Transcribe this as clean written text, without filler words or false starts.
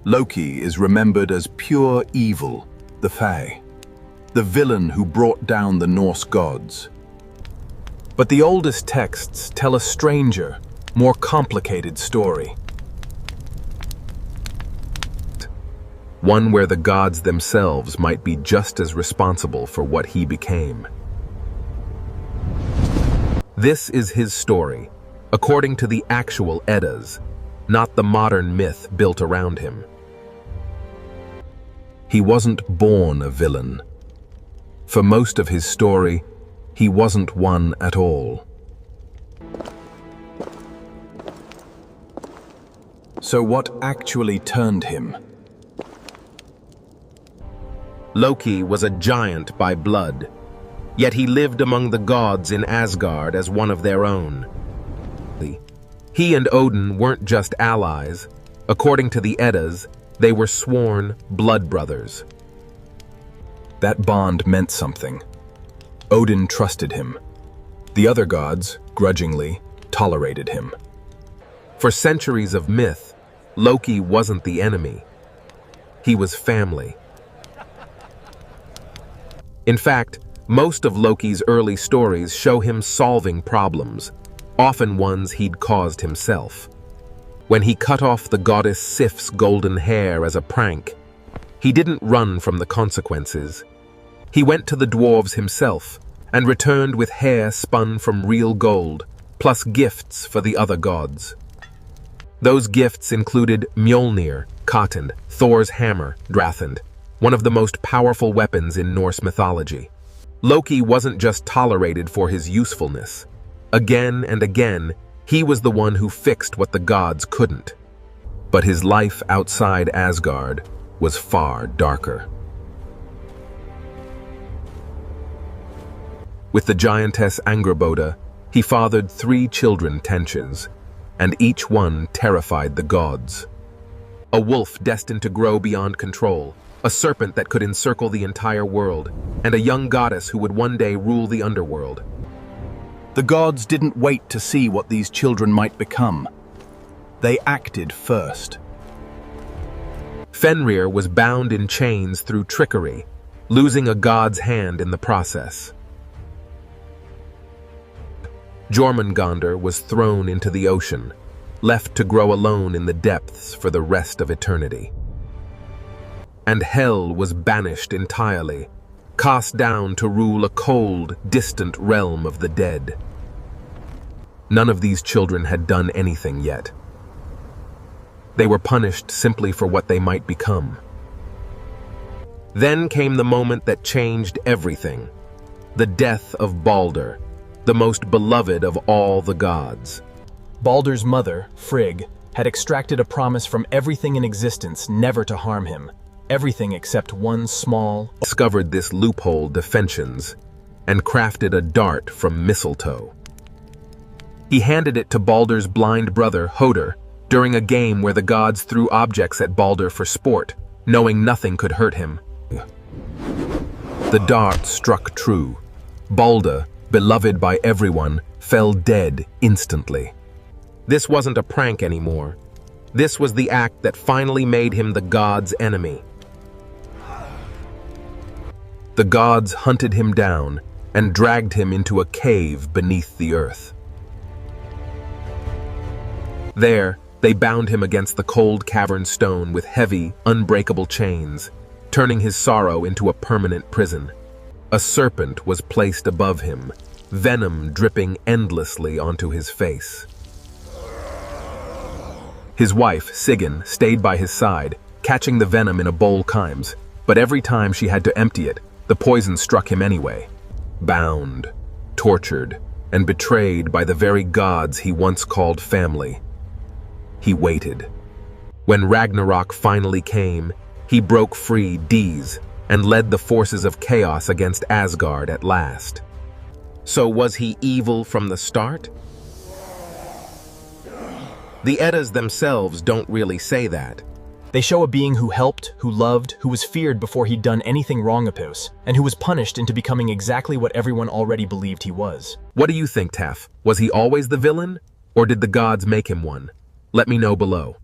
Loki is remembered as pure evil, the Fae, the villain who brought down the Norse gods. But the oldest texts tell a stranger, more complicated story. One where the gods themselves might be just as responsible for what he became. This is his story, according to the actual Eddas, not the modern myth built around him. He wasn't born a villain. For most of his story, he wasn't one at all. So what actually turned him? Loki was a giant by blood, yet he lived among the gods in Asgard as one of their own. He and Odin weren't just allies. According to the Eddas, they were sworn blood brothers. That bond meant something. Odin trusted him. The other gods, grudgingly, tolerated him. For centuries of myth, Loki wasn't the enemy. He was family. In fact, most of Loki's early stories show him solving problems, often ones he'd caused himself. When he cut off the goddess Sif's golden hair as a prank, he didn't run from the consequences. He went to the dwarves himself and returned with hair spun from real gold, plus gifts for the other gods. Those gifts included Mjolnir, cotton, Thor's hammer, Drathand, one of the most powerful weapons in Norse mythology. Loki wasn't just tolerated for his usefulness. Again and again, he was the one who fixed what the gods couldn't. But his life outside Asgard was far darker. With the giantess Angrboda, he fathered 3 children tensions, and each one terrified the gods. A wolf destined to grow beyond control, a serpent that could encircle the entire world, and a young goddess who would one day rule the underworld. The gods didn't wait to see what these children might become. They acted first. Fenrir was bound in chains through trickery, losing a god's hand in the process. Jormungandr was thrown into the ocean, left to grow alone in the depths for the rest of eternity. And Hel was banished entirely, cast down to rule a cold, distant realm of the dead. None of these children had done anything yet. They were punished simply for what they might become. Then came the moment that changed everything, the death of Baldr, the most beloved of all the gods. Baldr's mother, Frigg, had extracted a promise from everything in existence never to harm him. Everything except one small... Discovered this loophole defensions and crafted a dart from mistletoe. He handed it to Baldr's blind brother, Hodr, during a game where the gods threw objects at Baldr for sport, knowing nothing could hurt him. The dart struck true. Baldr, beloved by everyone, fell dead instantly. This wasn't a prank anymore. This was the act that finally made him the gods' enemy. The gods hunted him down and dragged him into a cave beneath the earth. There, they bound him against the cold cavern stone with heavy, unbreakable chains, turning his sorrow into a permanent prison. A serpent was placed above him, venom dripping endlessly onto his face. His wife, Sigyn, stayed by his side, catching the venom in a bowl chimes, but every time she had to empty it, the poison struck him anyway. Bound, tortured, and betrayed by the very gods he once called family. He waited. When Ragnarok finally came, he broke free Dís and led the forces of chaos against Asgard at last. So was he evil from the start? The Eddas themselves don't really say that. They show a being who helped, who loved, who was feared before he'd done anything wrong, and who was punished into becoming exactly what everyone already believed he was. What do you think, Taff? Was he always the villain, or did the gods make him one? Let me know below.